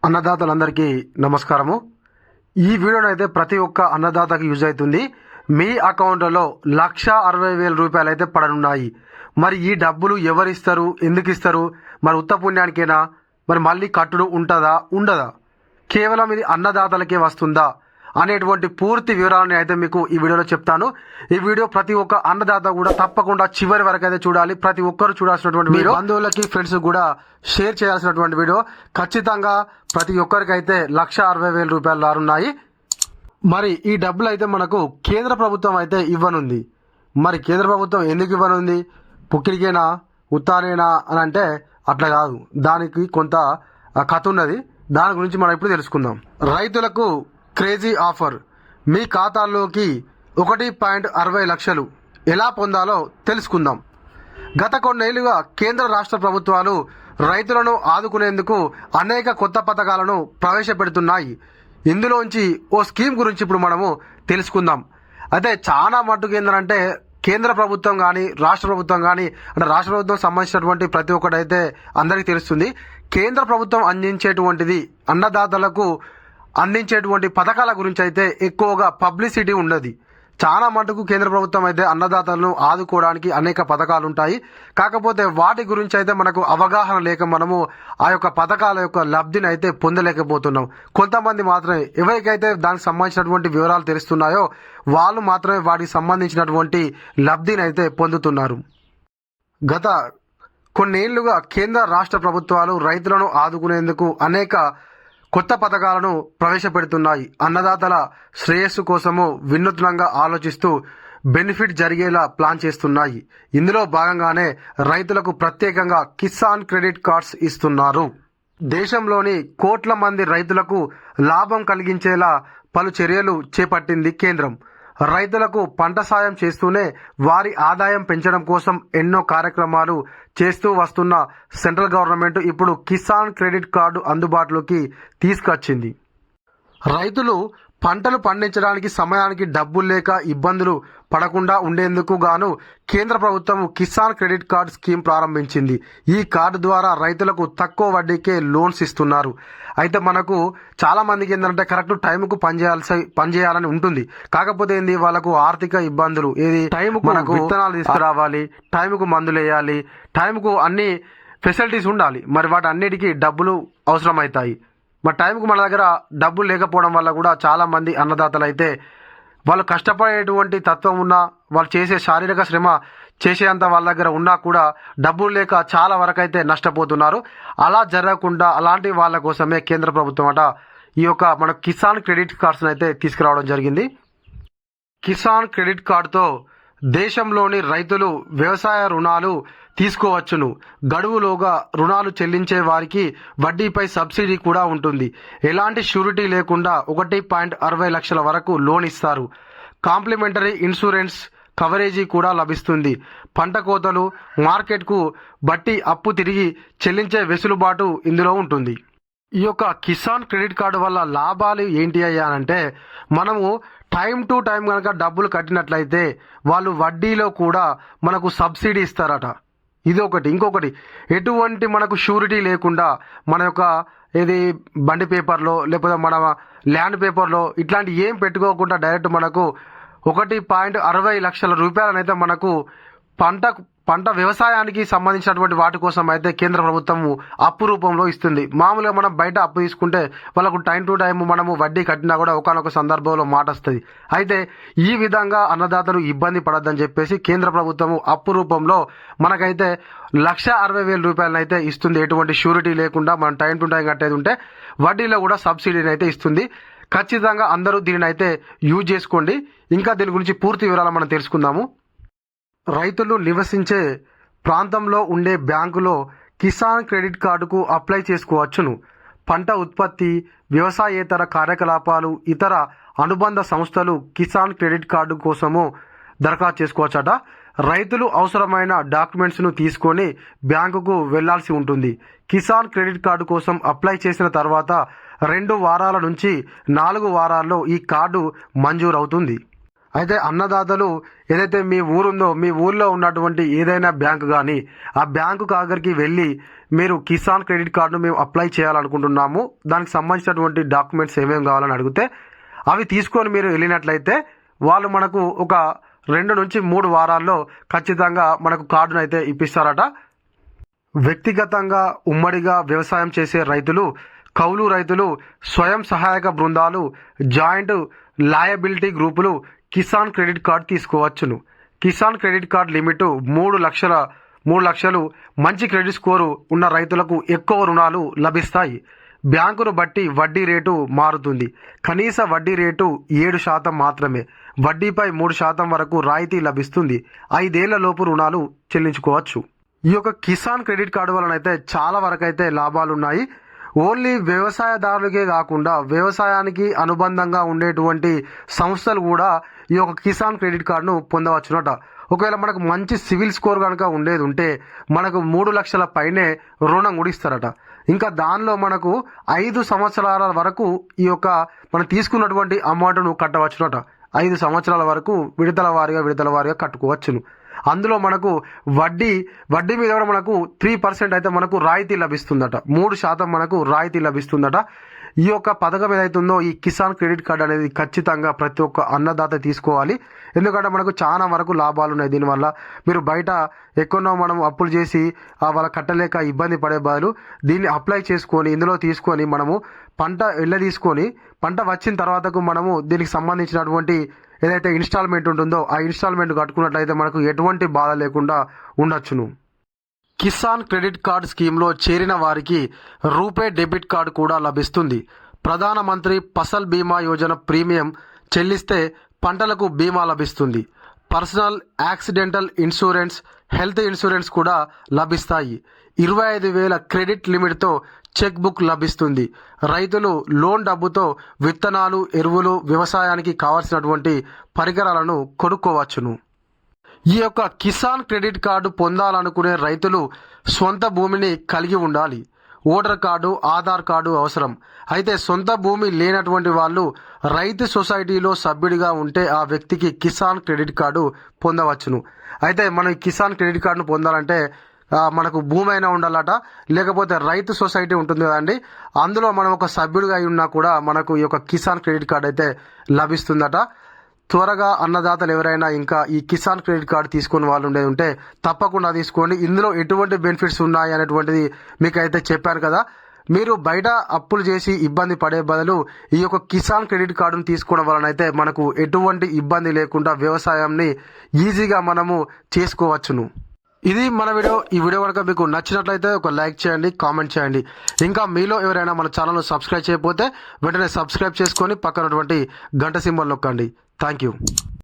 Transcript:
అన్నదాతలందరికీ నమస్కారము. ఈ వీడియోను అయితే ప్రతి ఒక్క అన్నదాతకి యూజ్ అవుతుంది. మీ అకౌంట్లో 1,60,000 రూపాయలు అయితే పడనున్నాయి. మరి ఈ డబ్బులు ఎవరిస్తారు, ఎందుకు ఇస్తారు, మరి ఉత్త పుణ్యానికేనా, మరి మళ్ళీ కట్టుడు ఉంటుందా ఉండదా, కేవలం ఇది అన్నదాతలకే వస్తుందా అనేటువంటి పూర్తి వివరాలను అయితే మీకు ఈ వీడియోలో చెప్తాను. ఈ వీడియో ప్రతి ఒక్క అన్నదాత కూడా తప్పకుండా చివరి వరకు అయితే చూడాలి. ప్రతి ఒక్కరు చూడాల్సినటువంటి వీడియో, బంధువులకి ఫ్రెండ్స్ కూడా షేర్ చేయాల్సినటువంటి వీడియో. ఖచ్చితంగా ప్రతి ఒక్కరికైతే 1,60,000 రూపాయలు రానున్నాయి. మరి ఈ డబ్బులు అయితే మనకు కేంద్ర ప్రభుత్వం అయితే ఇవ్వనుంది. మరి కేంద్ర ప్రభుత్వం ఎందుకు ఇవ్వనుంది, పుక్కిరికేనా ఉత్తానేనా అని అంటే అట్లా కాదు, దానికి కొంత కథ ఉన్నది. దాని గురించి మనం ఇప్పుడు తెలుసుకుందాం. రైతులకు క్రేజీ ఆఫర్, మీ ఖాతాల్లోకి 1.60 లక్షలు ఎలా పొందాలో తెలుసుకుందాం. గత కొన్నేళ్లుగా కేంద్ర రాష్ట్ర ప్రభుత్వాలు రైతులను ఆదుకునేందుకు అనేక కొత్త పథకాలను ప్రవేశపెడుతున్నాయి. ఇందులోంచి ఓ స్కీమ్ గురించి ఇప్పుడు మనము తెలుసుకుందాం. అయితే చాలా మట్టుకు ఏంటంటే కేంద్ర ప్రభుత్వం కానీ రాష్ట్ర ప్రభుత్వం కానీ, అంటే రాష్ట్ర ప్రభుత్వం సంబంధించినటువంటి ప్రతి ఒక్కటి అయితే అందరికీ తెలుస్తుంది. కేంద్ర ప్రభుత్వం అందించేటువంటిది, అన్నదాతలకు అందించేటువంటి పథకాల గురించి అయితే ఎక్కువగా పబ్లిసిటీ ఉండదు. చాలా మటుకు కేంద్ర ప్రభుత్వం అయితే అన్నదాతలను ఆదుకోవడానికి అనేక పథకాలు ఉంటాయి. కాకపోతే వాటి గురించి అయితే మనకు అవగాహన లేక మనము ఆ యొక్క పథకాల యొక్క లబ్ధిని అయితే పొందలేకపోతున్నాం. కొంతమంది మాత్రమే, ఎవరికైతే దానికి సంబంధించినటువంటి వివరాలు తెలుస్తున్నాయో వాళ్ళు మాత్రమే వాటికి సంబంధించినటువంటి లబ్ధిని అయితే పొందుతున్నారు. గత కొన్నేళ్లుగా కేంద్ర రాష్ట్ర ప్రభుత్వాలు రైతులను ఆదుకునేందుకు అనేక కొత్త పథకాలను ప్రవేశపెడుతున్నాయి. అన్నదాతల శ్రేయస్సు కోసము వినూత్నంగా ఆలోచిస్తూ బెనిఫిట్ జరిగేలా ప్లాన్ చేస్తున్నాయి. ఇందులో భాగంగానే రైతులకు ప్రత్యేకంగా కిసాన్ క్రెడిట్ కార్డ్స్ ఇస్తున్నారు. దేశంలోని కోట్ల మంది రైతులకు లాభం కలిగించేలా పలు చర్యలు చేపట్టింది కేంద్రం. రైతులకు పంట సాయం చేస్తూనే వారి ఆదాయం పెంచడం కోసం ఎన్నో కార్యక్రమాలు చేస్తూ వస్తున్న సెంట్రల్ గవర్నమెంట్ ఇప్పుడు కిసాన్ క్రెడిట్ కార్డు అందుబాటులోకి తీసుకొచ్చింది. రైతులు పంటలు పండించడానికి సమయానికి డబ్బులు లేక ఇబ్బందులు పడకుండా ఉండేందుకు గాను కేంద్ర ప్రభుత్వం కిసాన్ క్రెడిట్ కార్డ్ స్కీమ్ ప్రారంభించింది. ఈ కార్డు ద్వారా రైతులకు తక్కువ వడ్డీకే లోన్స్ ఇస్తున్నారు. అయితే మనకు చాలా మందికి ఏంటంటే కరెక్ట్ టైంకు పనిచేయాలని ఉంటుంది. కాకపోతే ఏంది, వాళ్ళకు ఆర్థిక ఇబ్బందులు, ఏది టైంకు మనకు విత్తనాలు తీసుకురావాలి, టైంకు మందులు వేయాలి, టైంకు అన్ని ఫెసిలిటీస్ ఉండాలి. మరి వాటి అన్నిటికీ డబ్బులు అవసరం అవుతాయి. మరి టైంకు మన దగ్గర డబ్బులు లేకపోవడం వల్ల కూడా చాలా మంది అన్నదాతలు అయితే వాళ్ళు కష్టపడేటువంటి తత్వం ఉన్నా, వాళ్ళు చేసే శారీరక శ్రమ చేసేంత వాళ్ళ దగ్గర ఉన్నా కూడా డబ్బులు లేక చాలా వరకు అయితే నష్టపోతున్నారు. అలా జరగకుండా అలాంటి వాళ్ళ కోసమే కేంద్ర ప్రభుత్వం ఈ యొక్క మన కిసాన్ క్రెడిట్ కార్డ్స్ అయితే తీసుకురావడం జరిగింది. కిసాన్ క్రెడిట్ కార్డుతో దేశంలోని రైతులు వ్యవసాయ రుణాలు తీసుకోవచ్చును. గడువులోగా రుణాలు చెల్లించే వారికి వడ్డీపై సబ్సిడీ కూడా ఉంటుంది. ఎలాంటి షూరిటీ లేకుండా 1.60 లక్షల వరకు లోన్ ఇస్తారు. కాంప్లిమెంటరీ ఇన్సూరెన్స్ కవరేజీ కూడా లభిస్తుంది. పంట కోతలు, మార్కెట్కు బట్టి అప్పు తిరిగి చెల్లించే వెసులుబాటు ఇందులో ఉంటుంది. ఈ యొక్క కిసాన్ క్రెడిట్ కార్డు వల్ల లాభాలు ఏంటి అయ్యానంటే, మనము టైం టు టైం కనుక డబ్బులు కట్టినట్లయితే వాళ్ళు వడ్డీలో కూడా మనకు సబ్సిడీ ఇస్తారట. ఇది ఒకటి. ఇంకొకటి, ఎటువంటి మనకు షూరిటీ లేకుండా మన యొక్క ఏది బండి పేపర్లో లేకపోతే మన ల్యాండ్ పేపర్లో ఇట్లాంటి ఏం పెట్టుకోకుండా డైరెక్ట్ మనకు 1.60 లక్షల రూపాయలనైతే మనకు పంట వ్యవసాయానికి సంబంధించినటువంటి వాటి కోసం అయితే కేంద్ర ప్రభుత్వం అప్పు రూపంలో ఇస్తుంది. మామూలుగా మనం బయట అప్పు తీసుకుంటే వాళ్ళకు టైం టు టైం మనము వడ్డీ కట్టినా కూడా ఒకనొక సందర్భంలో మాట వస్తుంది. అయితే ఈ విధంగా అన్నదాతలు ఇబ్బంది పడద్దని చెప్పేసి కేంద్ర ప్రభుత్వం అప్పు రూపంలో మనకైతే 1,60,000 రూపాయలను అయితే ఇస్తుంది. ఎటువంటి షూరిటీ లేకుండా మనం టైం టు టైం కట్టేది ఉంటే వడ్డీలో కూడా సబ్సిడీని అయితే ఇస్తుంది. ఖచ్చితంగా అందరూ దీనిని అయితే యూజ్ చేసుకోండి. ఇంకా దీని గురించి పూర్తి వివరాలు మనం తెలుసుకుందాము. రైతులు నివసించే ప్రాంతంలో ఉండే బ్యాంకులో కిసాన్ క్రెడిట్ కార్డుకు అప్లై చేసుకోవచ్చును. పంట ఉత్పత్తి, వ్యవసాయేతర కార్యకలాపాలు, ఇతర అనుబంధ సంస్థలు కిసాన్ క్రెడిట్ కార్డు కోసము దరఖాస్తు చేసుకోవచ్చట. రైతులు అవసరమైన డాక్యుమెంట్స్ను తీసుకొని బ్యాంకుకు వెళ్లాల్సి ఉంటుంది. కిసాన్ క్రెడిట్ కార్డు కోసం అప్లై చేసిన తర్వాత 2 వారాల నుంచి 4 వారాల్లో ఈ కార్డు మంజూరు అవుతుంది. అయితే అన్నదాతలు ఏదైతే మీ ఊరుందో మీ ఊర్లో ఉన్నటువంటి ఏదైనా బ్యాంకు కానీ ఆ బ్యాంకు కాగరికి వెళ్ళి మీరు కిసాన్ క్రెడిట్ కార్డును మేము అప్లై చేయాలనుకుంటున్నాము, దానికి సంబంధించినటువంటి డాక్యుమెంట్స్ ఏమేమి కావాలని అడిగితే అవి తీసుకొని మీరు వెళ్ళినట్లయితే వాళ్ళు మనకు ఒక 2 నుంచి 3 వారాల్లో ఖచ్చితంగా మనకు కార్డును అయితే ఇప్పిస్తారట. వ్యక్తిగతంగా ఉమ్మడిగా వ్యవసాయం చేసే రైతులు, కౌలు రైతులు, స్వయం సహాయక బృందాలు, జాయింట్ లయబిలిటీ గ్రూపులు కిసాన్ క్రెడిట్ కార్డు తీసుకోవచ్చును. కిసాన్ క్రెడిట్ కార్డు లిమిట్ 3 లక్షలు. మంచి క్రెడిట్ స్కోరు ఉన్న రైతులకు ఎక్కువ రుణాలు లభిస్తాయి. బ్యాంకును బట్టి వడ్డీ రేటు మారుతుంది. కనీస వడ్డీ రేటు 7% మాత్రమే. వడ్డీపై 3% వరకు రాయితీ లభిస్తుంది. 5 ఏళ్ల లోపు రుణాలు చెల్లించుకోవచ్చు. ఈ యొక్క కిసాన్ క్రెడిట్ కార్డు వలన అయితే చాలా వరకు అయితే లాభాలు ఉన్నాయి. ఓన్లీ వ్యవసాయదారులకే కాకుండా వ్యవసాయానికి అనుబంధంగా ఉండేటువంటి సంస్థలు కూడా ఈ యొక్క కిసాన్ క్రెడిట్ కార్డును పొందవచ్చునట. ఒకవేళ మనకు మంచి సివిల్ స్కోర్ కనుక ఉండేది ఉంటే మనకు 3 లక్షల పైనే రుణం కూడా ఇస్తారట. ఇంకా దానిలో మనకు 5 సంవత్సరాల వరకు ఈ యొక్క మనం తీసుకున్నటువంటి అమౌంట్ను కట్టవచ్చునట. 5 సంవత్సరాల వరకు విడతల వారీగా కట్టుకోవచ్చును. అందులో మనకు వడ్డీ మీద కూడా మనకు 3% అయితే మనకు రాయితీ లభిస్తుందట. 3% మనకు రాయితీ లభిస్తుందట. ఈ యొక్క పథకం ఏదైతుందో ఈ కిసాన్ క్రెడిట్ కార్డ్ అనేది ఖచ్చితంగా ప్రతి ఒక్క అన్నదాత తీసుకోవాలి. ఎందుకంటే మనకు చాలా వరకు లాభాలు ఉన్నాయి దీనివల్ల. మీరు బయట ఎక్కడో మనం అప్పులు చేసి వాళ్ళ కట్టలేక ఇబ్బంది పడే బదులు దీన్ని అప్లై చేసుకొని ఇందులో తీసుకొని మనము పంట వచ్చిన తర్వాతకు మనము దీనికి సంబంధించినటువంటి ఏదైతే ఇన్స్టాల్మెంట్ ఉంటుందో ఆ ఇన్స్టాల్మెంట్ కట్టుకున్నట్లయితే మనకు ఎటువంటి బాధ లేకుండా ఉండొచ్చును. కిసాన్ క్రెడిట్ కార్డ్ స్కీమ్లో చేరిన వారికి రూపే డెబిట్ కార్డు కూడా లభిస్తుంది. ప్రధానమంత్రి ఫసల్ బీమా యోజన ప్రీమియం చెల్లిస్తే పంటలకు బీమా లభిస్తుంది. Personal accidental insurance, health insurance కూడా లభిస్తాయి. 25,000 క్రెడిట్ లిమిట్తో చెక్ బుక్ లభిస్తుంది. రైతులు లోన్ డబ్బుతో విత్తనాలు, ఎరువులు, వ్యవసాయానికి కావాల్సినటువంటి పరికరాలను కొనుక్కోవచ్చును. ఈ యొక్క కిసాన్ క్రెడిట్ కార్డు పొందాలనుకునే రైతులు సొంత భూమిని కలిగి ఉండాలి. ఓటర్ కార్డు, ఆధార్ కార్డు అవసరం. అయితే సొంత భూమి లేనటువంటి వాళ్ళు రైతు సొసైటీలో సభ్యుడిగా ఉంటే ఆ వ్యక్తికి కిసాన్ క్రెడిట్ కార్డు పొందవచ్చును. అయితే మనం కిసాన్ క్రెడిట్ కార్డును పొందాలంటే మనకు భూమి అయినా ఉండాలట, లేకపోతే రైతు సొసైటీ ఉంటుంది కదండి, అందులో మనం ఒక సభ్యుడిగా అయి ఉన్నా కూడా మనకు ఈ యొక్క కిసాన్ క్రెడిట్ కార్డు అయితే లభిస్తుందట. త్వరగా అన్నదాతలు ఎవరైనా ఇంకా ఈ కిసాన్ క్రెడిట్ కార్డు తీసుకుని వాళ్ళు ఉండేది ఉంటే తప్పకుండా తీసుకోండి. ఇందులో ఎటువంటి బెనిఫిట్స్ ఉన్నాయి అనేటువంటిది మీకు అయితే చెప్పాను కదా. మీరు బయట అప్పులు చేసి ఇబ్బంది పడే బదులు ఈ యొక్క కిసాన్ క్రెడిట్ కార్డును తీసుకోవడం వలన అయితే మనకు ఎటువంటి ఇబ్బంది లేకుండా వ్యవసాయాన్ని ఈజీగా మనము చేసుకోవచ్చును. ఇది మన వీడియో. ఈ వీడియో కనుక మీకు నచ్చినట్లయితే ఒక లైక్ చేయండి, కామెంట్ చేయండి. ఇంకా మీలో ఎవరైనా మన ఛానల్ను సబ్స్క్రైబ్ చేయకపోతే వెంటనే సబ్స్క్రైబ్ చేసుకొని పక్కనటువంటి గంట సింబల్ నొక్కండి. Thank you.